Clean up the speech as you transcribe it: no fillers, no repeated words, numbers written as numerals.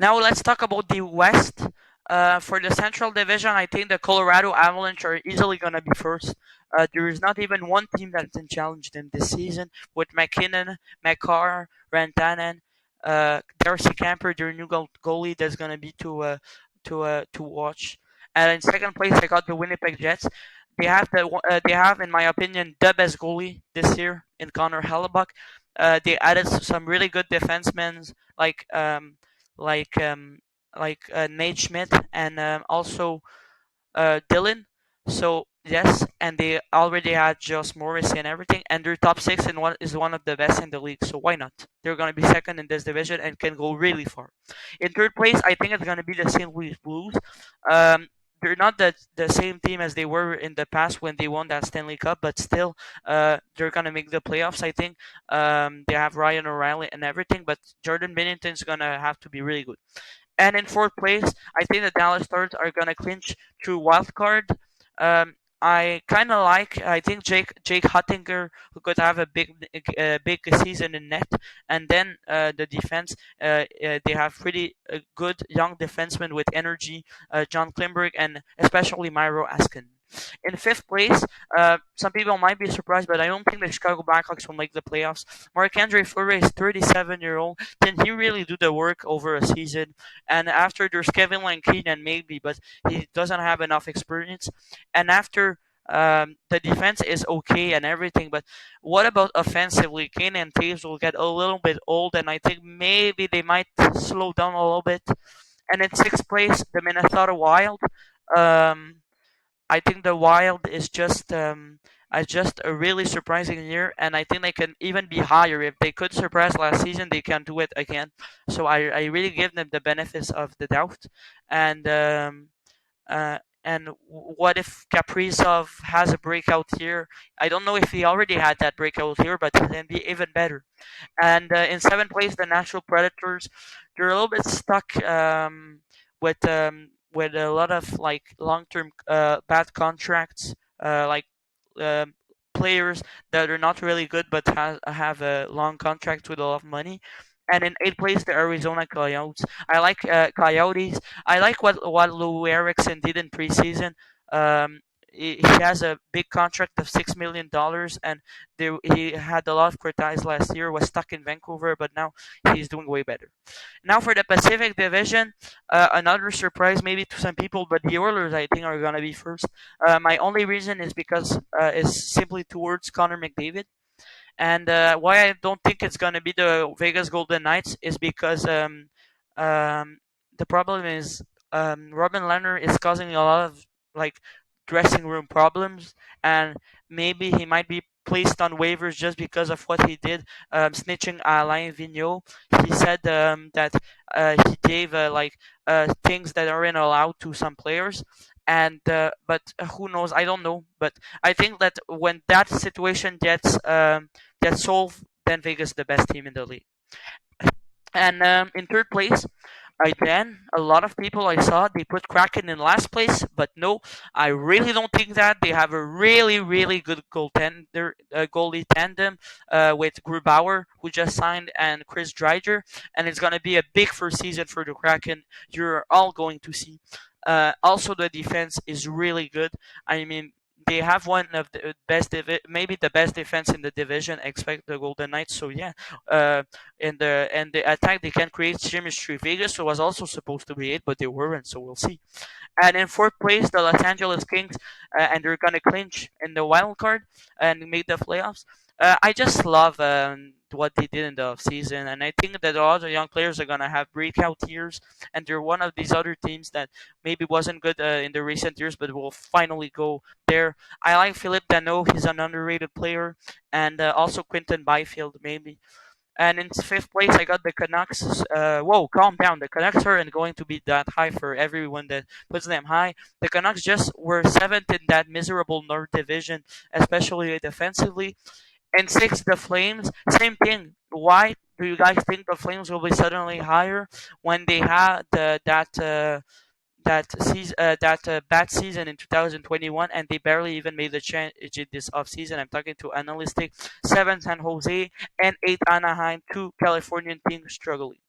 Now let's talk about the West. For the Central Division, I think the Colorado Avalanche are easily going to be first. There is not even one team that can challenge them this season with McKinnon, McCarr, Rantanen, Darcy Camper, their new goalie. That's going to be to watch. And in second place, I got the Winnipeg Jets. They have, in my opinion, the best goalie this year in Connor Hellebuck. They added some really good defensemen like um, Nate Schmidt and also Dylan. So yes, and they already had Josh Morris and everything, and their top six and one is one of the best in the league. So why not? They're gonna be second in this division and can go really far. In third place, I think it's gonna be the St. Louis Blues. Um, they're not the same team as they were in the past when they won that Stanley Cup, but still, they're gonna make the playoffs. I think they have Ryan O'Reilly and everything, but Jordan Binnington's gonna have to be really good. And in fourth place, I think the Dallas Stars are gonna clinch through wild card. Um, I kind of like. I think Jake Huttinger who could have a big season in net, and then the defense. They have pretty good young defensemen with energy. John Klimberg and especially Myro Askin. In fifth place, some people might be surprised, but I don't think the Chicago Blackhawks will make the playoffs. Marc-Andre Fleury is 37-year-old. Can he really do the work over a season? And after there's Kevin Lankinen maybe, but he doesn't have enough experience. And after the defense is okay and everything, but what about offensively? Kane and Taves will get a little bit old, and I think maybe they might slow down a little bit. And in sixth place, the Minnesota Wild. Um, I think the Wild is just a really surprising year, and I think they can even be higher. If they could surpass last season, they can do it again. So I really give them the benefits of the doubt. And what if Kaprizov has a breakout here? I don't know if he already had that breakout here, but it can be even better. And in seventh place, the Nashville Predators. They're a little bit stuck with a lot of like long-term bad contracts, like um, players that are not really good but have a long contract with a lot of money. And in eighth place, the Arizona Coyotes. I like Coyotes. I like what Lou Erickson did in preseason. Um, he has a big contract of $6 million, and he had a lot of criticism last year. Was stuck in Vancouver, but now he's doing way better. Now for the Pacific Division, another surprise maybe to some people, but the Oilers I think are gonna be first. My only reason is because is simply towards Connor McDavid. And why I don't think it's gonna be the Vegas Golden Knights is because um, the problem is Robin Leonard is causing a lot of like dressing room problems, and maybe he might be placed on waivers just because of what he did, snitching Alain Vigneault. He said that he gave things that aren't allowed to some players, and but who knows? I don't know, but I think that when that situation gets solved, then Vegas is the best team in the league. And in third place, again, a lot of people I saw they put Kraken in last place, but no, I really don't think that they have a really good goalie tandem with Grubauer who just signed and Chris Dreiger, and it's gonna be a big first season for the Kraken. You're all going to see. Also, the defense is really good. I mean, they have one of the maybe the best defense in the division. Expect the Golden Knights. So yeah, uh, in the attack they can create chemistry. Vegas was also supposed to be it, but they weren't. So we'll see. And in fourth place, the Los Angeles Kings, and they're gonna clinch in the wild card and make the playoffs. I just love what they did in the offseason, and I think that all the young players are gonna have breakout years, and they're one of these other teams that maybe wasn't good in the recent years, but will finally go there. I like Philippe Dano; he's an underrated player, and also Quinton Byfield maybe. And in fifth place, I got the Canucks. Whoa, calm down. The Canucks aren't going to be that high for everyone that puts them high. The Canucks just were seventh in that miserable North Division, especially defensively. And sixth, the Flames. Same thing. Why do you guys think the Flames will be suddenly higher when they had that bad season in 2021, and they barely even made the change this offseason? I'm talking to analysts. Seven San Jose and eight Anaheim, two Californian teams struggling.